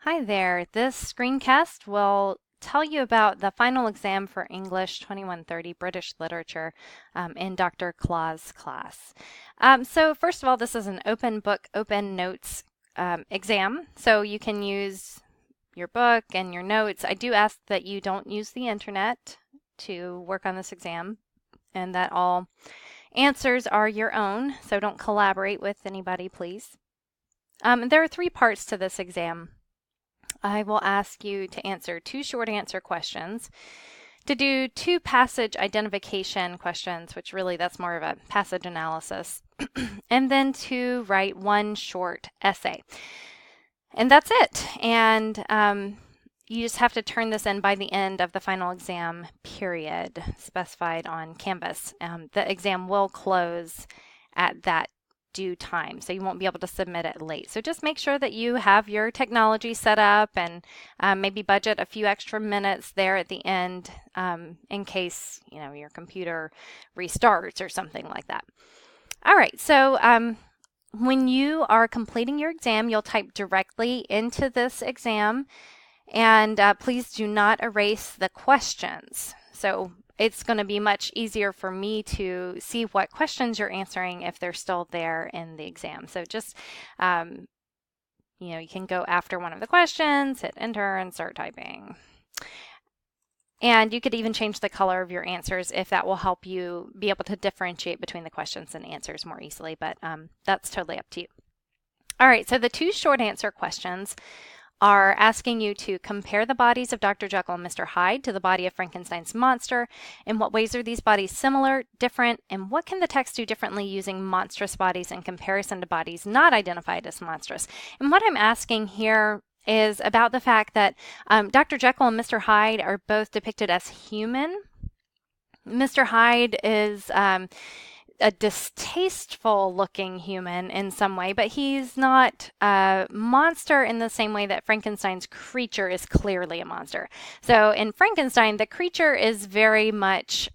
Hi there. This screencast will tell you about the final exam for English 2130 British Literature in Dr. Claw's class. So first of all, this is an open book, open notes exam. So you can use your book and your notes. I do ask that you don't use the internet to work on this exam and that all answers are your own. So don't collaborate with anybody, please. There are three parts to this exam. I will ask you to answer two short answer questions, to do two passage identification questions, which really that's more of a passage analysis, and then to write one short essay. And that's it. And you just have to turn this in by the end of the final exam period specified on Canvas. The exam will close at that due time, so you won't be able to submit it late. So just make sure that you have your technology set up and maybe budget a few extra minutes there at the end in case your computer restarts or something like that. All right, so when you are completing your exam, you'll type directly into this exam, and please do not erase the questions. So it's going to be much easier for me to see what questions you're answering if they're still there in the exam. So just, you can go after one of the questions, hit enter, and start typing. And you could even change the color of your answers if that will help you be able to differentiate between the questions and answers more easily, but that's totally up to you. All right, so the two short answer questions are asking you to compare the bodies of Dr. Jekyll and Mr. Hyde to the body of Frankenstein's monster. In what ways are these bodies similar, different, and what can the text do differently using monstrous bodies in comparison to bodies not identified as monstrous? And what I'm asking here is about the fact that Dr. Jekyll and Mr. Hyde are both depicted as human. Mr. Hyde is a distasteful looking human in some way, but he's not a monster in the same way that Frankenstein's creature is clearly a monster. So in Frankenstein, the creature is very much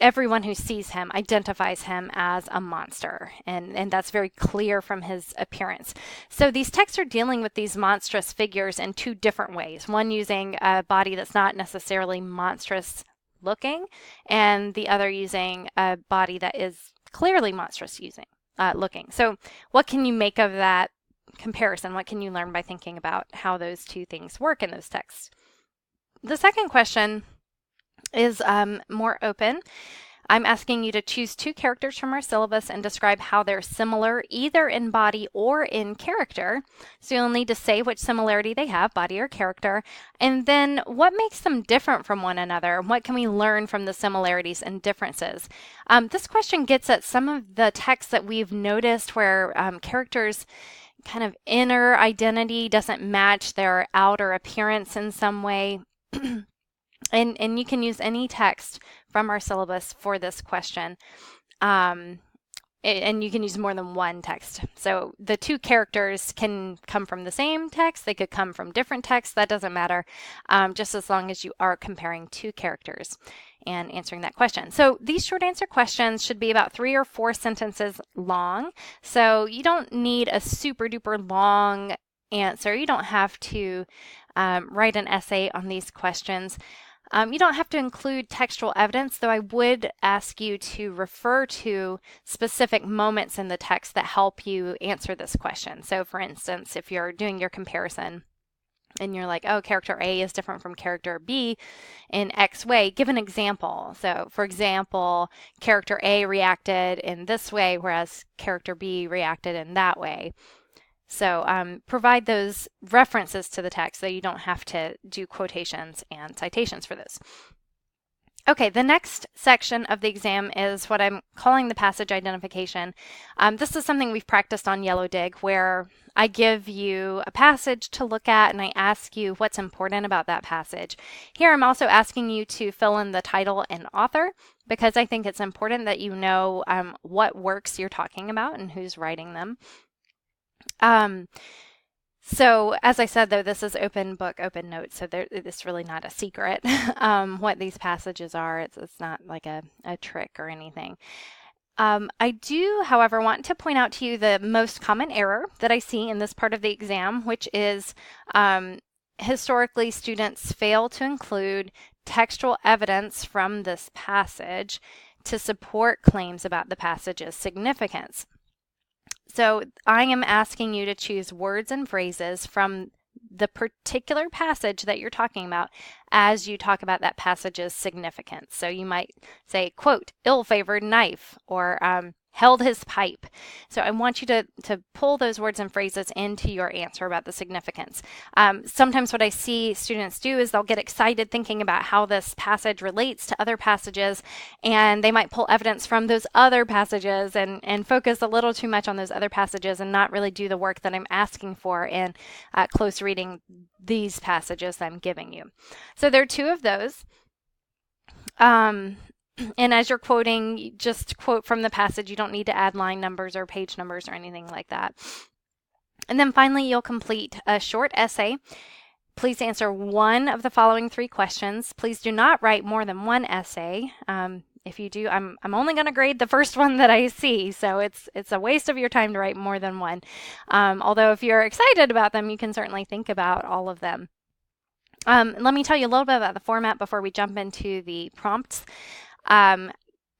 everyone who sees him identifies him as a monster, and that's very clear from his appearance. So these texts are dealing with these monstrous figures in two different ways. One using a body that's not necessarily monstrous looking, and the other using a body that is clearly monstrous looking. So what can you make of that comparison? What can you learn by thinking about how those two things work in those texts? The second question is more open. I'm asking you to choose two characters from our syllabus and describe how they're similar either in body or in character. So you'll need to say which similarity they have, body or character, and then what makes them different from one another. What can we learn from the similarities and differences? This question gets at some of the texts that we've noticed where characters kind of inner identity doesn't match their outer appearance in some way. And you can use any text from our syllabus for this question. And you can use more than one text. So the two characters can come from the same text. They could come from different texts. That doesn't matter, just as long as you are comparing two characters and answering that question. So these short answer questions should be about 3 or 4 sentences long. So you don't need a super duper long answer. You don't have to write an essay on these questions. You don't have to include textual evidence, though I would ask you to refer to specific moments in the text that help you answer this question. So for instance, if you're doing your comparison and you're like, oh, character A is different from character B in X way, give an example. So for example, character A reacted in this way, whereas character B reacted in that way. So provide those references to the text so you don't have to do quotations and citations for those. Okay, the next section of the exam is what I'm calling the passage identification. This is something we've practiced on Yellow Dig, where I give you a passage to look at and I ask you what's important about that passage. Here I'm also asking you to fill in the title and author, because I think it's important that you know what works you're talking about and who's writing them. So as I said, though, this is open book, open notes, so it's really not a secret what these passages are. It's not like a trick or anything. I do, however, want to point out to you the most common error that I see in this part of the exam, which is historically students fail to include textual evidence from this passage to support claims about the passage's significance. So I am asking you to choose words and phrases from the particular passage that you're talking about as you talk about that passage's significance. So you might say, quote, ill-favored knife, or held his pipe. So I want you to pull those words and phrases into your answer about the significance. Sometimes what I see students do is they'll get excited thinking about how this passage relates to other passages, and they might pull evidence from those other passages and focus a little too much on those other passages and not really do the work that I'm asking for in close reading these passages that I'm giving you. So there are two of those. And as you're quoting, just quote from the passage. You don't need to add line numbers or page numbers or anything like that. And then finally, you'll complete a short essay. Please answer one of the following three questions. Please do not write more than one essay. If you do, I'm only going to grade the first one that I see, so it's a waste of your time to write more than one. Although if you're excited about them, you can certainly think about all of them. Let me tell you a little bit about the format before we jump into the prompts.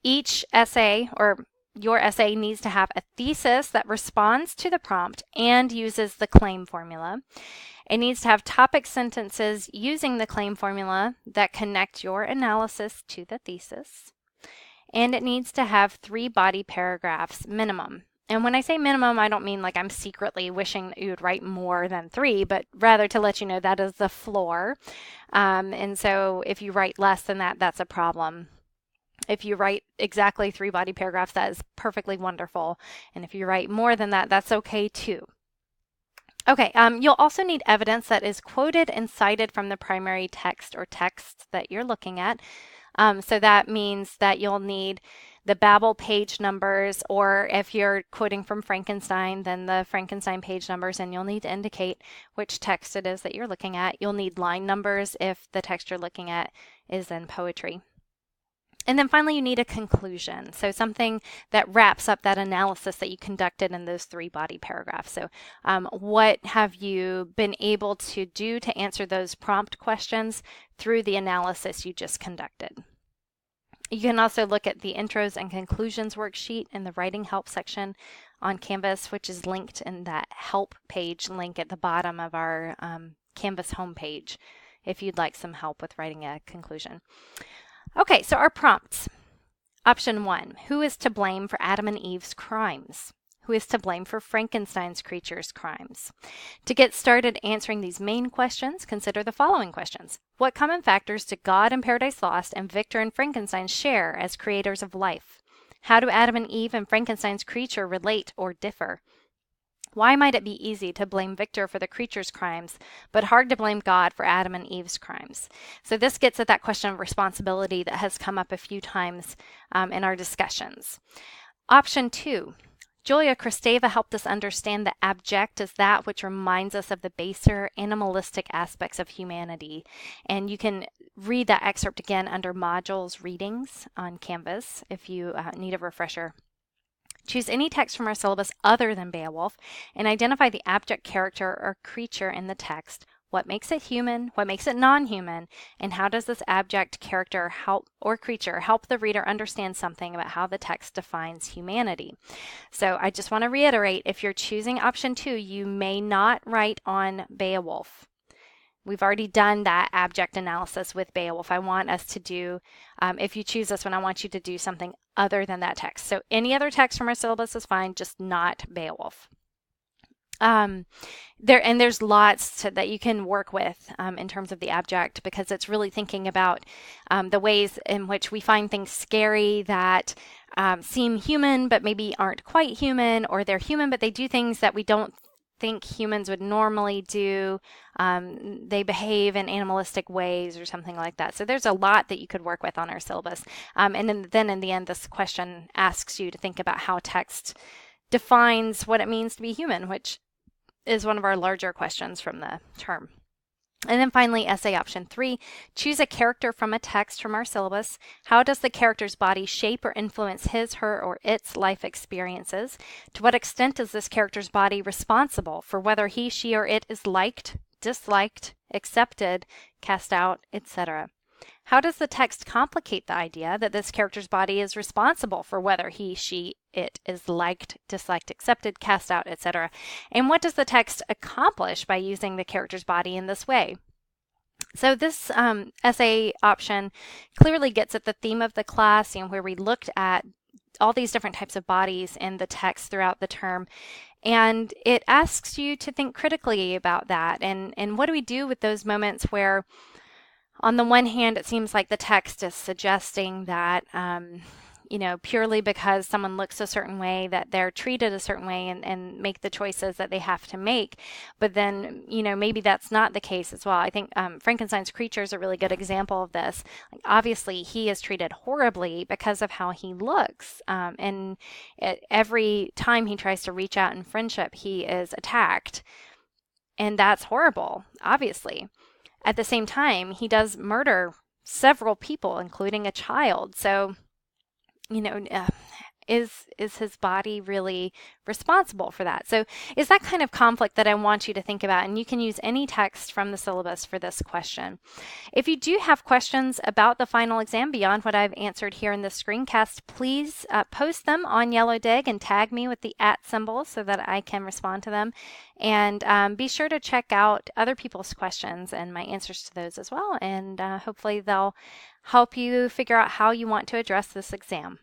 Each essay, or your essay, needs to have a thesis that responds to the prompt and uses the claim formula. It needs to have topic sentences using the claim formula that connect your analysis to the thesis. And it needs to have 3 body paragraphs minimum. And when I say minimum, I don't mean like I'm secretly wishing that you would write more than 3, but rather to let you know that is the floor. And so if you write less than that, that's a problem. If you write exactly 3 body paragraphs, that is perfectly wonderful. And if you write more than that, that's okay too. Okay, you'll also need evidence that is quoted and cited from the primary text or text that you're looking at. So that means that you'll need the Babel page numbers, or if you're quoting from Frankenstein, then the Frankenstein page numbers, and you'll need to indicate which text it is that you're looking at. You'll need line numbers if the text you're looking at is in poetry. And then finally, you need a conclusion. So something that wraps up that analysis that you conducted in those 3 body paragraphs. So what have you been able to do to answer those prompt questions through the analysis you just conducted? You can also look at the intros and conclusions worksheet in the writing help section on Canvas, which is linked in that help page link at the bottom of our Canvas homepage if you'd like some help with writing a conclusion. Okay, so our prompts. Option 1, who is to blame for Adam and Eve's crimes? Who is to blame for Frankenstein's creature's crimes? To get started answering these main questions, consider the following questions. What common factors do God in Paradise Lost and Victor and Frankenstein share as creators of life? How do Adam and Eve and Frankenstein's creature relate or differ? Why might it be easy to blame Victor for the creature's crimes, but hard to blame God for Adam and Eve's crimes? So this gets at that question of responsibility that has come up a few times in our discussions. Option 2, Julia Kristeva helped us understand that abject is that which reminds us of the baser animalistic aspects of humanity. And you can read that excerpt again under modules readings on Canvas if you need a refresher. Choose any text from our syllabus other than Beowulf and identify the abject character or creature in the text. What makes it human? What makes it non-human? And how does this abject character or creature help the reader understand something about how the text defines humanity? So I just want to reiterate, if you're choosing option 2, you may not write on Beowulf. We've already done that abject analysis with Beowulf. I want us to do, if you choose this one, I want you to do something other than that text. So any other text from our syllabus is fine, just not Beowulf. There's lots that you can work with in terms of the abject, because it's really thinking about the ways in which we find things scary that seem human but maybe aren't quite human, or they're human but they do things that we don't think humans would normally do. They behave in animalistic ways or something like that. So there's a lot that you could work with on our syllabus. And then in the end, this question asks you to think about how text defines what it means to be human, which is one of our larger questions from the term. And then finally, essay option 3, choose a character from a text from our syllabus. How does the character's body shape or influence his, her, or its life experiences? To what extent is this character's body responsible for whether he, she, or it is liked, disliked, accepted, cast out, etc.? How does the text complicate the idea that this character's body is responsible for whether he, she, it is liked, disliked, accepted, cast out, etc.? And what does the text accomplish by using the character's body in this way? So this essay option clearly gets at the theme of the class, where we looked at all these different types of bodies in the text throughout the term. And it asks you to think critically about that. And what do we do with those moments where, on the one hand, it seems like the text is suggesting that, purely because someone looks a certain way, that they're treated a certain way and make the choices that they have to make. But then, maybe that's not the case as well. I think Frankenstein's creature is a really good example of this. Like, obviously, he is treated horribly because of how he looks. And every time he tries to reach out in friendship, he is attacked. And that's horrible, obviously. At the same time, he does murder several people, including a child. So, is his body really responsible for that? So is that kind of conflict that I want you to think about, and you can use any text from the syllabus for this question. If you do have questions about the final exam beyond what I've answered here in the screencast, please post them on Yellow Dig and tag me with the @ symbol so that I can respond to them. And be sure to check out other people's questions and my answers to those as well, and hopefully they'll help you figure out how you want to address this exam.